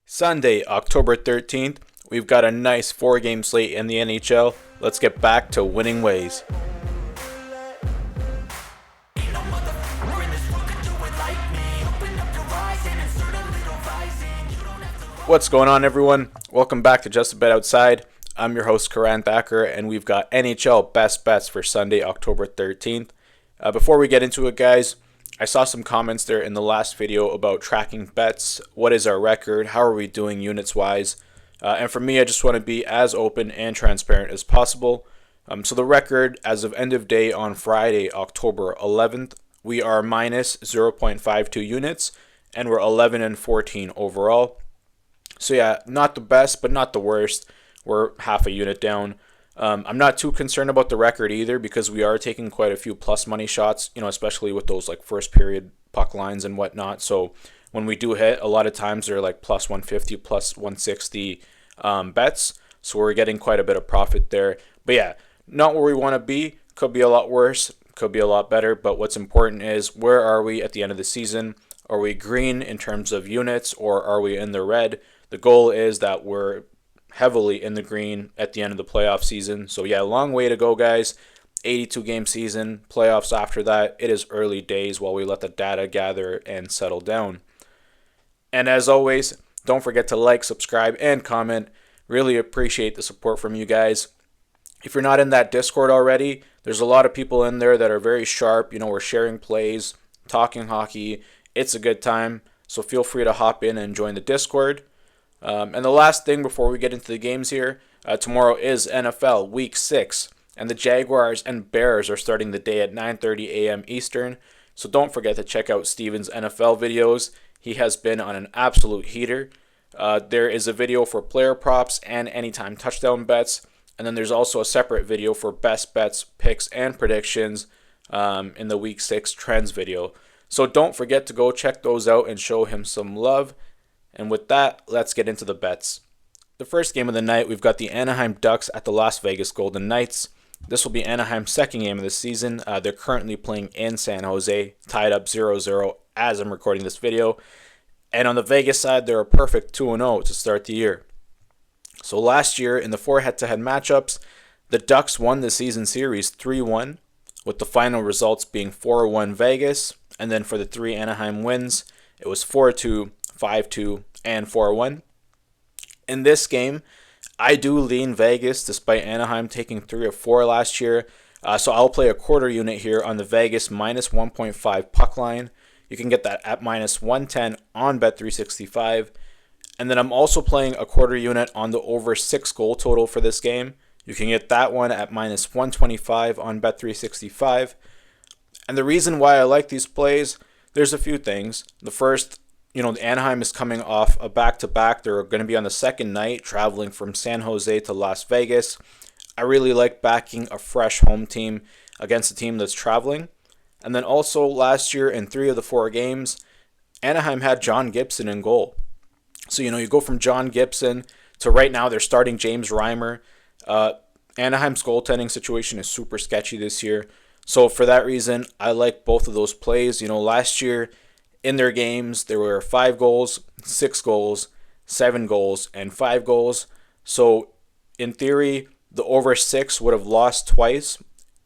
Sunday, October 13th, we've got a nice 4-game slate in the NHL. Let's get back to winning ways. What's going on, everyone? Welcome back to Just a Bet Outside. I'm your host, Karan Thacker, and we've got NHL best bets for Sunday, October 13th. Before we get into it, guys, I saw some comments there in the last video about tracking bets. What is our record? How are we doing units-wise? And for me, I just want to be as open and transparent as possible. So the record as of end of day on Friday, October 11th, we are minus 0.52 units, and we're 11 and 14 overall. So yeah, not the best, but not the worst. We're half a unit down. I'm not too concerned about the record either because we are taking quite a few plus money shots, especially with those like first period puck lines and whatnot. So when we do hit, a lot of times they're like plus 150, plus 160 bets. So we're getting quite a bit of profit there. But yeah, not where we want to be. Could be a lot worse. Could be a lot better. But what's important is where are we at the end of the season? Are we green in terms of units or are we in the red? The goal is that we're heavily in the green at the end of the playoff season. So yeah, long way to go, guys. 82 game season, playoffs after that. It is early days while we let the data gather and settle down. And as always, don't forget to like, subscribe, and comment. Really appreciate the support from you guys. If you're not in that Discord already, there's a lot of people in there that are very sharp. We're sharing plays, talking hockey. It's a good time. So feel free to hop in and join the Discord. And the last thing before we get into the games here, tomorrow is NFL Week 6, and the Jaguars and Bears are starting the day at 9:30 a.m. Eastern, so don't forget to check out Steven's NFL videos. He has been on an absolute heater. There is a video for player props and anytime touchdown bets, and then there's also a separate video for best bets, picks, and predictions in the Week 6 trends video. So don't forget to go check those out and show him some love. And with that, let's get into the bets. The first game of the night, we've got the Anaheim Ducks at the Las Vegas Golden Knights. This will be Anaheim's second game of the season. They're currently playing in San Jose, tied up 0-0 as I'm recording this video. And on the Vegas side, they're a perfect 2-0 to start the year. So last year, in the 4 head-to-head matchups, the Ducks won the season series 3-1, with the final results being 4-1 Vegas. And then for the 3 Anaheim wins, it was 4-2, 5-2, and 4-1. In this game, I do lean Vegas despite Anaheim taking 3 of 4 last year. So I'll play a quarter unit here on the Vegas minus 1.5 puck line. You can get that at minus 110 on Bet365. And then I'm also playing a quarter unit on the over 6 goal total for this game. You can get that one at minus 125 on Bet365. And the reason why I like these plays, there's a few things. The first, Anaheim is coming off a back-to-back. They're going to be on the second night traveling from San Jose to Las Vegas. I really like backing a fresh home team against a team that's traveling. And then also last year in 3 of the 4 games, Anaheim had John Gibson in goal. So, you go from John Gibson to right now they're starting James Reimer. Anaheim's goaltending situation is super sketchy this year. So for that reason, I like both of those plays. Last year, in their games, there were 5 goals, 6 goals, 7 goals, and 5 goals. So, in theory, the over 6 would have lost twice.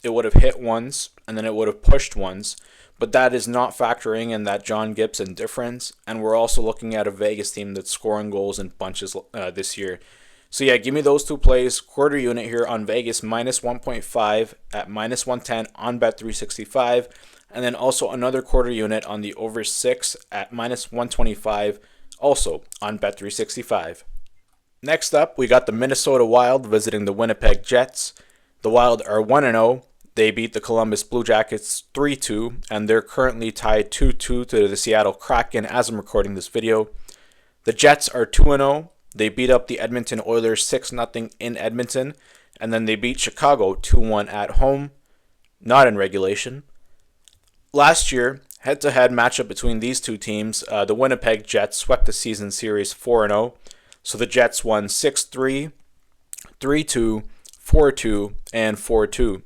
It would have hit once, and then it would have pushed once. But that is not factoring in that John Gibson difference. And we're also looking at a Vegas team that's scoring goals in bunches this year. So, yeah, give me those 2 plays. Quarter unit here on Vegas, minus 1.5 at minus 110 on Bet365. And then also another quarter unit on the over 6 at minus 125, also on Bet365. Next up, we got the Minnesota Wild visiting the Winnipeg Jets. The Wild are 1-0. They beat the Columbus Blue Jackets 3-2, and they're currently tied 2-2 to the Seattle Kraken as I'm recording this video. The Jets are 2-0. They beat up the Edmonton Oilers 6-0 in Edmonton, and then they beat Chicago 2-1 at home, not in regulation. Last year, head-to-head matchup between these 2 teams, the Winnipeg Jets swept the season series 4-0. So the Jets won 6-3, 3-2, 4-2, and 4-2.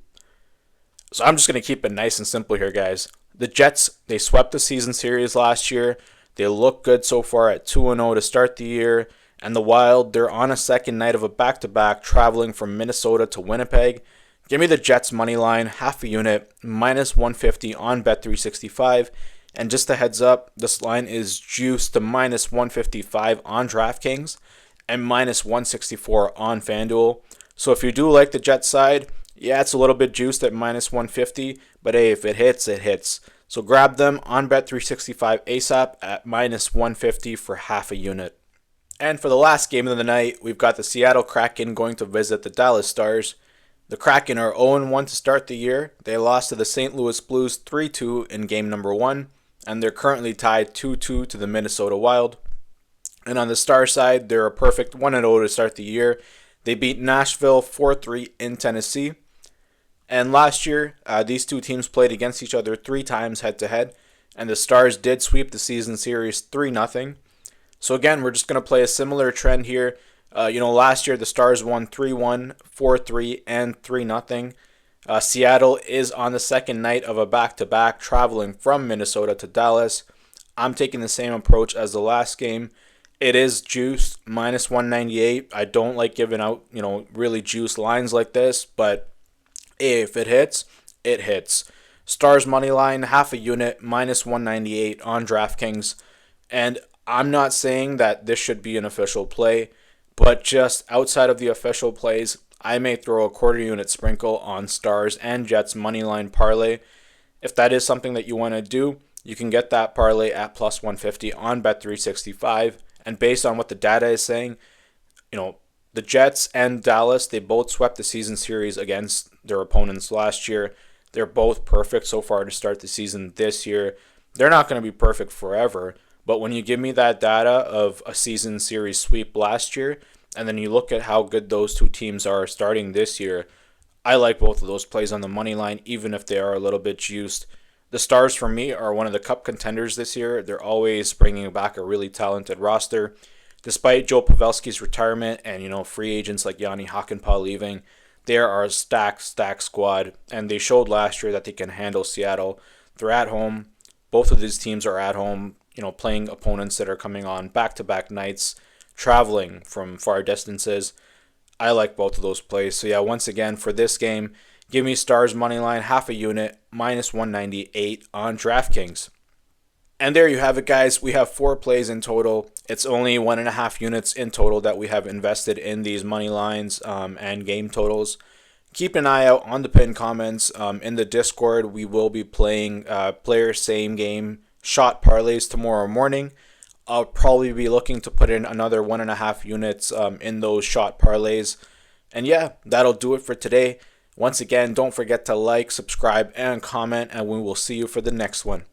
So I'm just going to keep it nice and simple here, guys. The Jets, they swept the season series last year. They look good so far at 2-0 to start the year. And the Wild, they're on a second night of a back-to-back traveling from Minnesota to Winnipeg. Give me the Jets money line, half a unit, minus 150 on Bet365. And just a heads up, this line is juiced to minus 155 on DraftKings and minus 164 on FanDuel. So if you do like the Jets side, yeah, it's a little bit juiced at minus 150, but hey, if it hits, it hits. So grab them on Bet365 ASAP at minus 150 for half a unit. And for the last game of the night, we've got the Seattle Kraken going to visit the Dallas Stars. The Kraken are 0-1 to start the year. They lost to the St. Louis Blues 3-2 in game number 1, and they're currently tied 2-2 to the Minnesota Wild. And on the Star side, they're a perfect 1-0 to start the year. They beat Nashville 4-3 in Tennessee. And last year, these two teams played against each other 3 times head-to-head, and the Stars did sweep the season series 3-0. So again, we're just going to play a similar trend here. Last year the Stars won 3-1, 4-3, and 3-0. Seattle is on the second night of a back-to-back traveling from Minnesota to Dallas. I'm taking the same approach as the last game. It is juiced, minus 198. I don't like giving out, really juiced lines like this, but if it hits, it hits. Stars money line, half a unit, minus 198 on DraftKings. And I'm not saying that this should be an official play, but just outside of the official plays, I may throw a quarter unit sprinkle on Stars and Jets moneyline parlay. If that is something that you want to do, you can get that parlay at plus 150 on Bet365. And based on what the data is saying, the Jets and Dallas, they both swept the season series against their opponents last year. They're both perfect so far to start the season this year. They're not going to be perfect forever, but when you give me that data of a season series sweep last year, and then you look at how good those two teams are starting this year, I like both of those plays on the money line, even if they are a little bit juiced. The Stars, for me, are one of the cup contenders this year. They're always bringing back a really talented roster. Despite Joe Pavelski's retirement and, free agents like Yanni Hakanpää leaving, they are a stacked squad, and they showed last year that they can handle Seattle. They're at home. Both of these teams are at home, playing opponents that are coming on back-to-back nights, traveling from far distances. I like both of those plays. So yeah, once again, for this game, give me Stars moneyline, half a unit, minus 198 on DraftKings. And there you have it, guys. We have 4 plays in total. It's only 1.5 units in total that we have invested in these money lines and game totals. Keep an eye out on the pinned comments. In the Discord, we will be playing player same game shot parlays tomorrow morning. I'll probably be looking to put in another 1.5 units in those shot parlays. And yeah, that'll do it for today. Once again, don't forget to like, subscribe, and comment, and we will see you for the next one.